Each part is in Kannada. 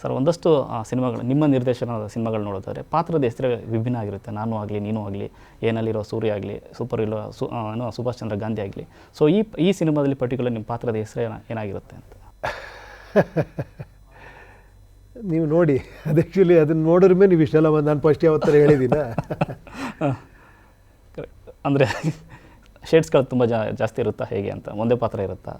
ಸರ್ ಒಂದಷ್ಟು ಸಿನಿಮಾಗಳು ನಿಮ್ಮ ನಿರ್ದೇಶನದ ಸಿನಿಮಾಗಳು ನೋಡಿದ್ರೆ ಪಾತ್ರದ ಹೆಸರೇ ವಿಭಿನ್ನ ಆಗಿರುತ್ತೆ. ನಾನು ಆಗಲಿ ನೀನು ಆಗಲಿ, ಏನಲ್ಲಿರೋ ಸೂರ್ಯ ಆಗಲಿ, ಸೂಪರ್ ಇರೋ ಸುಭಾಷ್ ಚಂದ್ರ ಗಾಂಧಿ ಆಗಲಿ. ಸೊ ಈ ಸಿನಿಮಾದಲ್ಲಿ ಪರ್ಟಿಕ್ಯುಲರ್ ನಿಮ್ಮ ಪಾತ್ರದ ಹೆಸರೇ ಏನಾಗಿರುತ್ತೆ ಅಂತ ನೀವು ನೋಡಿ. ಅದು ಆ್ಯಕ್ಚುಲಿ ಅದನ್ನು ನೋಡಿದ್ರ ಮೇಲೆ ನೀವು ಇಷ್ಟೆಲ್ಲ ನಾನು ಫಸ್ಟ್ ಯಾವ ಥರ ಹೇಳಿದ್ದೀನ. ಅಂದರೆ ಶೇಡ್ಸ್ಗಳು ತುಂಬ ಜಾಸ್ತಿ ಇರುತ್ತಾ ಹೇಗೆ ಅಂತ, ಒಂದೇ ಪಾತ್ರ ಇರುತ್ತಾ?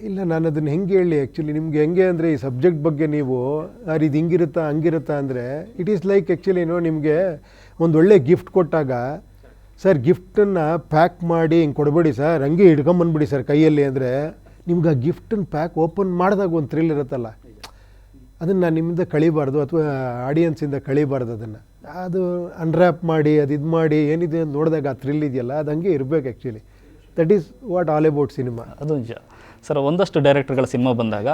ಇಲ್ಲ, ನಾನು ಅದನ್ನು ಹೆಂಗೆ ಹೇಳಿ ಆ್ಯಕ್ಚುಲಿ ನಿಮಗೆ ಹೆಂಗೆ ಅಂದರೆ ಈ ಸಬ್ಜೆಕ್ಟ್ ಬಗ್ಗೆ ನೀವು ಇದು ಹಿಂಗಿರುತ್ತಾ ಹಂಗಿರುತ್ತಾ ಅಂದರೆ ಇಟ್ ಈಸ್ ಲೈಕ್ ಆ್ಯಕ್ಚುಲಿ ನಿಮಗೆ ಒಂದು ಒಳ್ಳೆ ಗಿಫ್ಟ್ ಕೊಟ್ಟಾಗ ಸರ್ ಗಿಫ್ಟನ್ನು ಪ್ಯಾಕ್ ಮಾಡಿ ಹಿಂಗೆ ಕೊಡಬೇಡಿ ಸರ್, ಹಂಗೆ ಹಿಡ್ಕೊಂಬಂದ್ಬಿಡಿ ಸರ್ ಕೈಯಲ್ಲಿ ಅಂದರೆ ನಿಮ್ಗೆ ಆ ಗಿಫ್ಟನ್ನು ಪ್ಯಾಕ್ ಓಪನ್ ಮಾಡಿದಾಗ ಒಂದು ಥ್ರಿಲ್ ಇರುತ್ತಲ್ಲ, ಅದನ್ನು ನಾನು ನಿಮ್ಮಿಂದ ಕಳಿಬಾರ್ದು ಅಥವಾ ಆಡಿಯನ್ಸಿಂದ ಕಳಿಬಾರ್ದು. ಅದನ್ನು ಅದು ಅನ್ರ್ಯಾಪ್ ಮಾಡಿ ಅದು ಇದು ಮಾಡಿ ಏನಿದೆ ಅಂತ ನೋಡಿದಾಗ ಆ ಥ್ರಿಲ್ ಇದೆಯಲ್ಲ ಅದು ಹಂಗೆ ಇರಬೇಕು actually. That is what all about cinema. ಅದು ನಿಜ ಸರ್. ಒಂದಷ್ಟು ಡೈರೆಕ್ಟರ್ಗಳ ಸಿನಿಮಾ ಬಂದಾಗ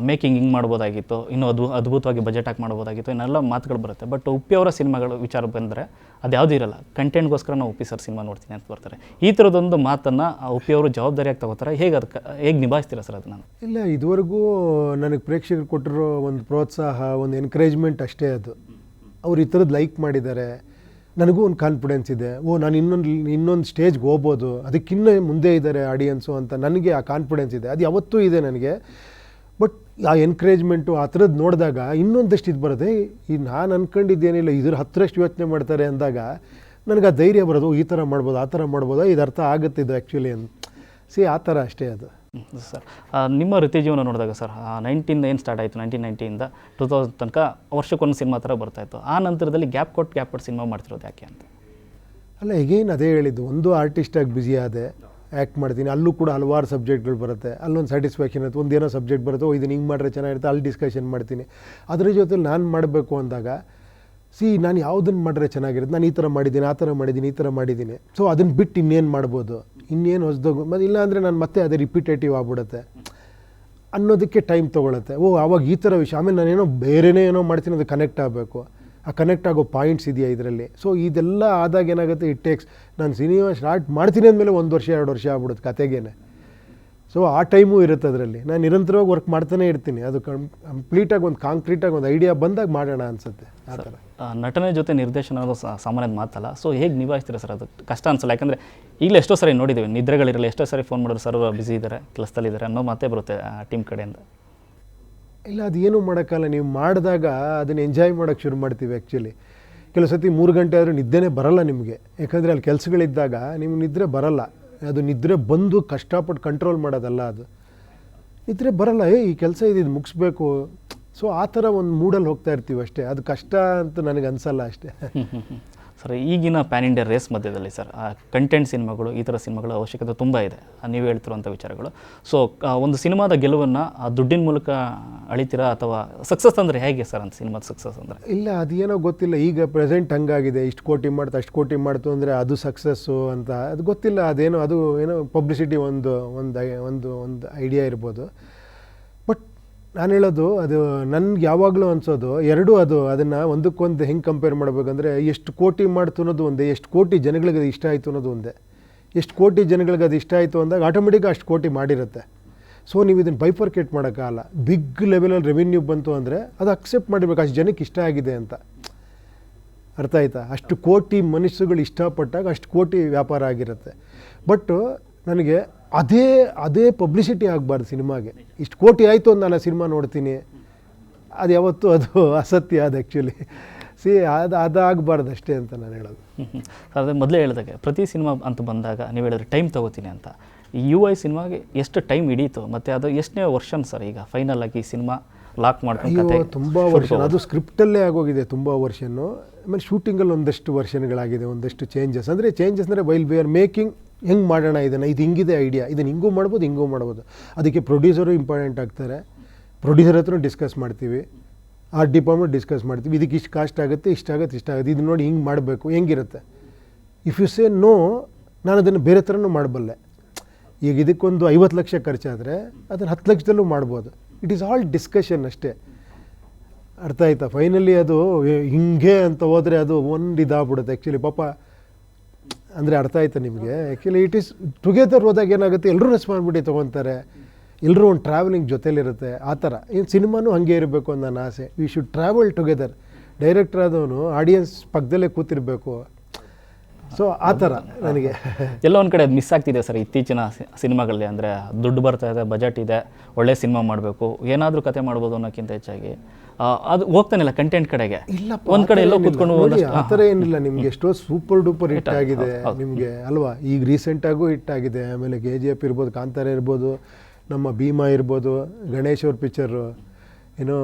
ಮೇಕಿಂಗ್ ಹಿಂಗೆ ಮಾಡ್ಬೋದಾಗಿತ್ತು, ಇನ್ನೂ ಅದ್ಭುತವಾಗಿ ಬಜೆಟ್ ಹಾಕಿ ಮಾಡ್ಬೋದಾಗಿತ್ತು, ಇನ್ನೆಲ್ಲ ಮಾತುಗಳು ಬರುತ್ತೆ. ಬಟ್ ಉಪ್ಪಿ ಅವರ ಸಿನಿಮಾಗಳು ವಿಚಾರ ಬಂದರೆ ಅದು ಯಾವುದೂ ಇರಲ್ಲ. ಕಂಟೆಂಟ್ಗೋಸ್ಕರ ನಾವು ಉಪ್ಪಿ ಸರ್ ಸಿನಿಮಾ ನೋಡ್ತೀನಿ ಅಂತ ಬರ್ತಾರೆ. ಈ ಥರದೊಂದು ಮಾತನ್ನು ಉಪ್ಪಿ ಅವರು ಜವಾಬ್ದಾರಿಯಾಗಿ ತಗೋತಾರೆ. ಹೇಗೆ ನಿಭಾಯಿಸ್ತೀರಾ ಸರ್ ಅದನ್ನು? ಇಲ್ಲ, ಇದುವರೆಗೂ ನನಗೆ ಪ್ರೇಕ್ಷಕರು ಕೊಟ್ಟಿರೋ ಒಂದು ಪ್ರೋತ್ಸಾಹ, ಒಂದು ಎನ್ಕರೇಜ್ಮೆಂಟ್ ಅಷ್ಟೇ. ಅದು ಅವ್ರು ಈ ಥರದ್ದು ಲೈಕ್ ಮಾಡಿದ್ದಾರೆ, ನನಗೂ ಒಂದು ಕಾನ್ಫಿಡೆನ್ಸ್ ಇದೆ, ನಾನು ಇನ್ನೊಂದು ಸ್ಟೇಜ್ಗೆ ಹೋಗ್ಬೋದು, ಅದಕ್ಕಿನ್ನ ಮುಂದೆ ಇದ್ದಾರೆ ಆಡಿಯನ್ಸು ಅಂತ ನನಗೆ ಆ ಕಾನ್ಫಿಡೆನ್ಸ್ ಇದೆ. ಅದು ಯಾವತ್ತೂ ಇದೆ ನನಗೆ. ಬಟ್ ಆ ಎನ್ಕರೇಜ್ಮೆಂಟು ಆ ಥರದ್ದು ನೋಡಿದಾಗ ಇನ್ನೊಂದಷ್ಟು ಇದು ಬರೋದೆ. ಈ ನಾನು ಅಂದ್ಕೊಂಡಿದ್ದೇನಿಲ್ಲ ಇದ್ರ 10ರಷ್ಟು ಯೋಚನೆ ಮಾಡ್ತಾರೆ ಅಂದಾಗ ನನಗೆ ಆ ಧೈರ್ಯ ಬರೋದು, ಈ ಥರ ಮಾಡ್ಬೋದು ಆ ಥರ ಮಾಡ್ಬೋದಾ, ಇದು ಅರ್ಥ ಆಗುತ್ತೆ ಇದು ಆ್ಯಕ್ಚುಲಿ ಅಂತ ಆ ಥರ ಅಷ್ಟೇ ಅದು. ಸರ್ ನಿಮ್ಮ ವೃತ್ತಿ ಜೀವನ ನೋಡಿದಾಗ ಸರ್ 90 ಏನು ಸ್ಟಾರ್ಟ್ ಆಯಿತು, 1990 2000 ತನಕ ವರ್ಷಕ್ಕೊಂದು ಸಿನಿಮಾ ಥರ ಬರ್ತಾಯಿತ್ತು. ಆ ನಂತರದಲ್ಲಿ ಗ್ಯಾಪ್ ಕೊಟ್ಟು ಸಿನಿಮಾ ಮಾಡ್ತಿರೋದು ಯಾಕೆ ಅಂತ? ಅಲ್ಲ, ಈಗೇನು ಅದೇ ಹೇಳಿದ್ದು, ಒಂದು ಆರ್ಟಿಸ್ಟಾಗಿ ಬ್ಯುಸಿ ಆದೆ, ಆ್ಯಕ್ಟ್ ಮಾಡ್ತೀನಿ, ಅಲ್ಲೂ ಕೂಡ ಹಲವಾರು ಸಬ್ಜೆಕ್ಟ್ಗಳು ಬರುತ್ತೆ, ಅಲ್ಲೊಂದು ಸ್ಯಾಟಿಸ್ಫ್ಯಾಕ್ಷನ್ ಇರುತ್ತೆ. ಒಂದೇನೋ ಸಬ್ಜೆಕ್ಟ್ ಬರುತ್ತೆ, ಇದನ್ನು ಹಿಂಗೆ ಮಾಡಿದ್ರೆ ಚೆನ್ನಾಗಿರುತ್ತೆ, ಅಲ್ಲಿ ಡಿಸ್ಕಷನ್ ಮಾಡ್ತೀನಿ. ಅದ್ರ ಜೊತೆ ನಾನು ಮಾಡಬೇಕು ಅಂದಾಗ ನಾನು ಯಾವುದನ್ನು ಮಾಡಿದ್ರೆ ಚೆನ್ನಾಗಿರುತ್ತೆ, ನಾನು ಈ ಥರ ಮಾಡಿದ್ದೀನಿ, ಆ ಥರ ಮಾಡಿದ್ದೀನಿ, ಈ ಥರ ಮಾಡಿದ್ದೀನಿ, ಸೊ ಅದನ್ನು ಬಿಟ್ಟು ಇನ್ನೇನು ಮಾಡ್ಬೋದು, ಇನ್ನೇನು ಹೊಸದಾಗು ಮತ್ತು ಇಲ್ಲ ಅಂದರೆ ನಾನು ಮತ್ತೆ ಅದೇ ರಿಪಿಟೇಟಿವ್ ಆಗ್ಬಿಡುತ್ತೆ ಅನ್ನೋದಕ್ಕೆ ಟೈಮ್ ತೊಗೊಳುತ್ತೆ. ಆವಾಗ ಈ ಥರ ವಿಷಯ, ಆಮೇಲೆ ನಾನೇನೋ ಬೇರೆನೇ ಏನೋ ಮಾಡ್ತೀನಿ, ಅದು ಕನೆಕ್ಟ್ ಆಗಬೇಕು, ಆ ಕನೆಕ್ಟ್ ಆಗೋ ಪಾಯಿಂಟ್ಸ್ ಇದೆಯಾ ಇದರಲ್ಲಿ. ಸೊ ಇದೆಲ್ಲ ಆದಾಗ ಏನಾಗುತ್ತೆ, ಇಟ್ ಟೇಕ್ಸ್, ನಾನು ಸಿನಿಮಾ ಸ್ಟಾರ್ಟ್ ಮಾಡ್ತೀನಿ ಅಂದಮೇಲೆ 1 ವರ್ಷ 2 ವರ್ಷ ಆಗ್ಬಿಡುತ್ತೆ ಕತೆಗೇನೆ. ಸೊ ಆ ಟೈಮು ಇರುತ್ತೆ ಅದರಲ್ಲಿ. ನಾನು ನಿರಂತರವಾಗಿ ವರ್ಕ್ ಮಾಡ್ತಾನೆ ಇರ್ತೀನಿ. ಅದು ಕಂಪ್ಲೀಟಾಗಿ ಒಂದು ಕಾಂಕ್ರೀಟಾಗಿ ಒಂದು ಐಡಿಯಾ ಬಂದಾಗ ಮಾಡೋಣ ಅನಿಸುತ್ತೆ. ಆ ಥರ ನಟನೆ ಜೊತೆ ನಿರ್ದೇಶನ ಅನ್ನೋದು ಸಾಮಾನ್ಯದ ಮಾತಲ್ಲ. ಸೊ ಹೇಗೆ ನಿಭಾಯಿಸ್ತೀರಾ ಸರ್? ಅದು ಕಷ್ಟ ಅನಿಸಲ್ಲ, ಯಾಕಂದರೆ ಈಗಲೇ ಎಷ್ಟೋ ಸರಿ ನೋಡಿದ್ದೀವಿ, ನಿದ್ರೆಗಳಿರಲ್ಲ, ಎಷ್ಟೋ ಸರಿ ಫೋನ್ ಮಾಡಿದ್ರು ಸರ್ ಬ್ಯುಸಿ ಇದ್ದಾರೆ, ಕೆಲಸದಲ್ಲಿದ್ದಾರೆ ಅನ್ನೋ ಮಾತೇ ಬರುತ್ತೆ ಟೀಮ್ ಕಡೆಯಿಂದ. ಇಲ್ಲ, ಅದು ಏನೂ ಮಾಡೋಕ್ಕಲ್ಲ. ನೀವು ಮಾಡಿದಾಗ ಅದನ್ನು ಎಂಜಾಯ್ ಮಾಡೋಕ್ಕೆ ಶುರು ಮಾಡ್ತೀವಿ ಆ್ಯಕ್ಚುಲಿ. ಕೆಲವು ಸತಿ 3 ಗಂಟೆ ಆದರೂ ನಿದ್ದೆನೇ ಬರಲ್ಲ ನಿಮಗೆ, ಯಾಕಂದರೆ ಅಲ್ಲಿ ಕೆಲಸಗಳಿದ್ದಾಗ ನಿಮ್ಗೆ ನಿದ್ರೆ ಬರಲ್ಲ. ಅದು ನಿದ್ರೆ ಬಂದು ಕಷ್ಟಪಟ್ಟು ಕಂಟ್ರೋಲ್ ಮಾಡೋದಲ್ಲ, ಅದು ನಿದ್ರೆ ಬರಲ್ಲ. ಈ ಕೆಲಸ ಇದು ಮುಗಿಸ್ಬೇಕು. ಸೊ ಆ ಥರ ಒಂದು ಮೂಡಲ್ಲಿ ಹೋಗ್ತಾ ಇರ್ತೀವಿ ಅಷ್ಟೇ. ಅದು ಕಷ್ಟ ಅಂತ ನನಗೆ ಅನಿಸಲ್ಲ ಅಷ್ಟೇ. ಸರ್ ಈಗಿನ ಪ್ಯಾನ್ ಇಂಡಿಯಾ ರೇಸ್ ಮಧ್ಯದಲ್ಲಿ ಸರ್ ಕಂಟೆಂಟ್ ಸಿನಿಮಾಗಳು, ಈ ಥರ ಸಿನಿಮಾಗಳ ಅವಶ್ಯಕತೆ ತುಂಬ ಇದೆ, ನೀವು ಹೇಳ್ತಿರುವಂಥ ವಿಚಾರಗಳು. ಸೊ ಒಂದು ಸಿನಿಮಾದ ಗೆಲುವನ್ನು ದುಡ್ಡಿನ ಮೂಲಕ ಅಳಿತೀರಾ ಅಥವಾ ಸಕ್ಸಸ್ ಅಂದರೆ ಹೇಗೆ ಸರ್ ಅಂತ ಸಿನಿಮಾದ ಸಕ್ಸಸ್ ಅಂದರೆ? ಇಲ್ಲ, ಅದೇನೋ ಗೊತ್ತಿಲ್ಲ. ಈಗ ಪ್ರೆಸೆಂಟ್ ಹಂಗಾಗಿದೆ, ಇಷ್ಟು ಕೋಟಿ ಮಾಡ್ತು ಅಷ್ಟು ಕೋಟಿ ಮಾಡ್ತು ಅಂದರೆ ಅದು ಸಕ್ಸಸ್ಸು ಅಂತ ಅದು ಗೊತ್ತಿಲ್ಲ. ಅದೇನೋ ಅದು ಏನೋ ಪಬ್ಲಿಸಿಟಿ ಒಂದು ಐಡಿಯಾ ಇರ್ಬೋದು. ಬಟ್ ನಾನು ಹೇಳೋದು, ಅದು ನನಗೆ ಯಾವಾಗಲೂ ಅನಿಸೋದು ಎರಡೂ. ಅದನ್ನು ಒಂದಕ್ಕೊಂದು ಹೆಂಗೆ ಕಂಪೇರ್ ಮಾಡಬೇಕಂದ್ರೆ, ಎಷ್ಟು ಕೋಟಿ ಮಾಡ್ತು ಅನ್ನೋದು ಒಂದೇ, ಎಷ್ಟು ಕೋಟಿ ಜನಗಳಿಗೆ ಅದು ಇಷ್ಟ ಆಯಿತು ಅನ್ನೋದು ಒಂದೇ. ಎಷ್ಟು ಕೋಟಿ ಜನಗಳಿಗೆ ಅದು ಇಷ್ಟ ಆಯಿತು ಅಂದಾಗ ಆಟೋಮೆಟಿಕ್ ಅಷ್ಟು ಕೋಟಿ ಮಾಡಿರುತ್ತೆ. ಸೊ ನೀವು ಇದನ್ನು ಬೈಫರ್ಕೇಟ್ ಮಾಡೋಕ್ಕಾಗಲ್ಲ. ಬಿಗ್ ಲೆವೆಲಲ್ಲಿ ರೆವಿನ್ಯೂ ಬಂತು ಅಂದರೆ ಅದು ಅಕ್ಸೆಪ್ಟ್ ಮಾಡಿರ್ಬೇಕು, ಅಷ್ಟು ಜನಕ್ಕೆ ಇಷ್ಟ ಆಗಿದೆ ಅಂತ. ಅರ್ಥ ಆಯ್ತಾ? ಅಷ್ಟು ಕೋಟಿ ಮನುಷ್ಯರುಗಳು ಇಷ್ಟಪಟ್ಟಾಗ ಅಷ್ಟು ಕೋಟಿ ವ್ಯಾಪಾರ ಆಗಿರುತ್ತೆ. ಬಟ್ ನನಗೆ ಅದೇ ಪಬ್ಲಿಸಿಟಿ ಆಗಬಾರ್ದು ಸಿನಿಮಾಗೆ. ಇಷ್ಟು ಕೋಟಿ ಆಯಿತು ಅಂತ ನಾನು ಆ ಸಿನಿಮಾ ನೋಡ್ತೀನಿ, ಅದು ಯಾವತ್ತೂ ಅದು ಅಸತ್ಯ. ಅದು ಆ್ಯಕ್ಚುಲಿ ಅದಾಗಬಾರ್ದು ಅಷ್ಟೇ ಅಂತ ನಾನು ಹೇಳೋದು. ಅದೇ ಮೊದಲೇ ಹೇಳಿದಾಗೆ ಪ್ರತಿ ಸಿನಿಮಾ ಅಂತ ಬಂದಾಗ ನೀವು ಹೇಳಿದ್ರೆ ಟೈಮ್ ತೊಗೋತೀನಿ ಅಂತ. UI ಸಿನಿಮಾಗೆ ಎಷ್ಟು ಟೈಮ್ ಹಿಡೀತು ಮತ್ತು ಅದು ಎಷ್ಟನೇ ವರ್ಷನ್ ಸರ್ ಈಗ ಫೈನಲ್ ಆಗಿ ಸಿನಿಮಾ ಲಾಕ್ ಮಾಡ್ಕೊಂಡು? ತುಂಬ ವರ್ಷ, ಅದು ಸ್ಕ್ರಿಪ್ಟಲ್ಲೇ ಆಗೋಗಿದೆ ತುಂಬ ವರ್ಷನ್ನು. ಆಮೇಲೆ ಶೂಟಿಂಗಲ್ಲಿ ಒಂದಷ್ಟು ವರ್ಷನ್ಗಳಾಗಿದೆ, ಒಂದಷ್ಟು ಚೇಂಜಸ್ ಅಂದರೆ ವೈಲ್ ವಿ ಆರ್ ಮೇಕಿಂಗ್, ಹೆಂಗೆ ಮಾಡೋಣ ಇದನ್ನು, ಇದು ಹಿಂಗಿದೆ ಐಡಿಯಾ, ಇದನ್ನು ಹಿಂಗೂ ಮಾಡ್ಬೋದು ಹಿಂಗೂ ಮಾಡ್ಬೋದು. ಅದಕ್ಕೆ ಪ್ರೊಡ್ಯೂಸರು ಇಂಪಾರ್ಟೆಂಟ್ ಆಗ್ತಾರೆ, ಪ್ರೊಡ್ಯೂಸರ್ ಹತ್ರ ಡಿಸ್ಕಸ್ ಮಾಡ್ತೀವಿ, ಆರ್ಟ್ ಡಿಪಾರ್ಟ್ಮೆಂಟ್ ಡಿಸ್ಕಸ್ ಮಾಡ್ತೀವಿ, ಇದಕ್ಕೆ ಇಷ್ಟು ಕಾಸ್ಟ್ ಆಗುತ್ತೆ, ಇಷ್ಟಾಗುತ್ತೆ, ಇದು ನೋಡಿ ಹಿಂಗೆ ಮಾಡಬೇಕು, ಹೆಂಗಿರುತ್ತೆ. ಇಫ್ ಯು ಸೇ ನೋ, ನಾನು ಅದನ್ನು ಬೇರೆ ಥರನೂ ಮಾಡಬಲ್ಲೆ. ಈಗ ಇದಕ್ಕೊಂದು 50 ಲಕ್ಷ ಖರ್ಚಾದರೆ ಅದನ್ನು 10 ಲಕ್ಷದಲ್ಲೂ ಮಾಡ್ಬೋದು. ಇಟ್ ಈಸ್ ಆಲ್ ಡಿಸ್ಕಷನ್ ಅಷ್ಟೇ. ಅರ್ಥ ಆಯ್ತಾ? ಫೈನಲಿ ಅದು ಹಿಂಗೆ ಅಂತ ಹೋದರೆ ಅದು ಒಂದು ಇದಾಗ್ಬಿಡುತ್ತೆ ಆ್ಯಕ್ಚುಲಿ. ಪಾಪ ಅಂದರೆ ಅರ್ಥ ಆಯ್ತಾ ನಿಮಗೆ? ಆ್ಯಕ್ಚುಲಿ ಇಟ್ ಈಸ್ ಟುಗೆದರ್ ಹೋದಾಗ ಏನಾಗುತ್ತೆ, ಎಲ್ಲರೂ ರೆಸ್ಪಾನ್ಸಿಬಿಲಿಟಿ ತೊಗೊತಾರೆ. ಎಲ್ಲರೂ ಒಂದು ಟ್ರಾವೆಲಿಂಗ್ ಜೊತೇಲಿರುತ್ತೆ ಆ ಥರ ಏನು ಸಿನಿಮಾನೂ ಹಾಗೆ ಇರಬೇಕು ಅಂತ ನನ್ನ ಆಸೆ. We should travel together. Director ಆದವನು ಆಡಿಯನ್ಸ್ ಪಕ್ಕದಲ್ಲೇ ಕೂತಿರಬೇಕು. ಸೊ ಆ ಥರ ನನಗೆ ಎಲ್ಲ ಒಂದು ಕಡೆ ಮಿಸ್ ಆಗ್ತಿದೆ ಸರ್ ಇತ್ತೀಚಿನ ಸಿನಿಮಾಗಳಲ್ಲಿ. ಅಂದರೆ ದುಡ್ಡು ಬರ್ತಾ ಇದೆ, ಬಜೆಟ್ ಇದೆ, ಒಳ್ಳೆ ಸಿನಿಮಾ ಮಾಡಬೇಕು, ಏನಾದರೂ ಕತೆ ಮಾಡ್ಬೋದು ಅನ್ನೋಕ್ಕಿಂತ ಹೆಚ್ಚಾಗಿ ಅದು ಹೋಗ್ತಾನಿಲ್ಲ ಕಂಟೆಂಟ್ ಕಡೆಗೆ. ಇಲ್ಲಪ್ಪ, ಒಂದು ಕಡೆ ಎಲ್ಲೋ ಕೂತ್ಕೊಂಡು ಆ ಥರ ಏನಿಲ್ಲ. ನಿಮಗೆ ಎಷ್ಟೋ ಸೂಪರ್ ಡೂಪರ್ ಹಿಟ್ ಆಗಿದೆ ನಿಮಗೆ ಅಲ್ವಾ. ಈಗ ರೀಸೆಂಟಾಗೂ ಹಿಟ್ ಆಗಿದೆ. ಆಮೇಲೆ KGF ಇರ್ಬೋದು, ಕಾಂತಾರ ಇರ್ಬೋದು, ನಮ್ಮ ಭೀಮಾ ಇರ್ಬೋದು, ಗಣೇಶ್ ಅವ್ರ ಪಿಕ್ಚರು ಏನೋ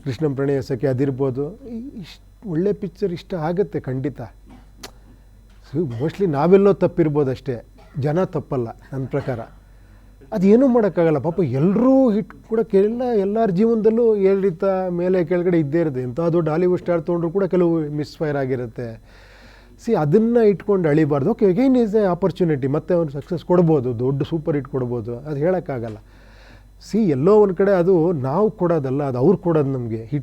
ಕೃಷ್ಣಂ ಪ್ರಣಯ ಸಖಿ ಅದಿರ್ಬೋದು. ಇಷ್ಟು ಒಳ್ಳೆ ಪಿಕ್ಚರ್ ಇಷ್ಟ ಆಗುತ್ತೆ ಖಂಡಿತ. ಮೋಸ್ಟ್ಲಿ ನಾವೆಲ್ಲೋ ತಪ್ಪಿರ್ಬೋದು ಅಷ್ಟೇ, ಜನ ತಪ್ಪಲ್ಲ ನನ್ನ ಪ್ರಕಾರ. ಅದೇನೂ ಮಾಡೋಕ್ಕಾಗಲ್ಲ ಪಾಪ. ಎಲ್ಲರೂ ಹಿಟ್ ಕೂಡ ಎಲ್ಲರ ಜೀವನದಲ್ಲೂ ಏರಿತ ಮೇಲೆ ಕೆಳಗಡೆ ಇದ್ದೇ ಇರುತ್ತೆ. ಎಂಥ ದೊಡ್ಡ ಹಾಲಿವುಡ್ ಸ್ಟಾರ್ ತೊಗೊಂಡ್ರು ಕೂಡ ಕೆಲವು ಮಿಸ್ಫೈರ್ ಆಗಿರುತ್ತೆ. ಅದನ್ನು ಇಟ್ಕೊಂಡು ಅಳಿಬಾರ್ದು. Okay, again is a opportunity, ಮತ್ತೆ ಅವ್ನು ಸಕ್ಸಸ್ ಕೊಡ್ಬೋದು, ದೊಡ್ಡ ಸೂಪರ್ ಹಿಟ್ ಕೊಡ್ಬೋದು, ಅದು ಹೇಳೋಕ್ಕಾಗಲ್ಲ. ಎಲ್ಲೋ ಒಂದು ಕಡೆ ಅದು ನಾವು ಕೊಡೋದಲ್ಲ, ಅದು ಅವ್ರು ಕೊಡೋದು ನಮಗೆ ಹಿಟ್.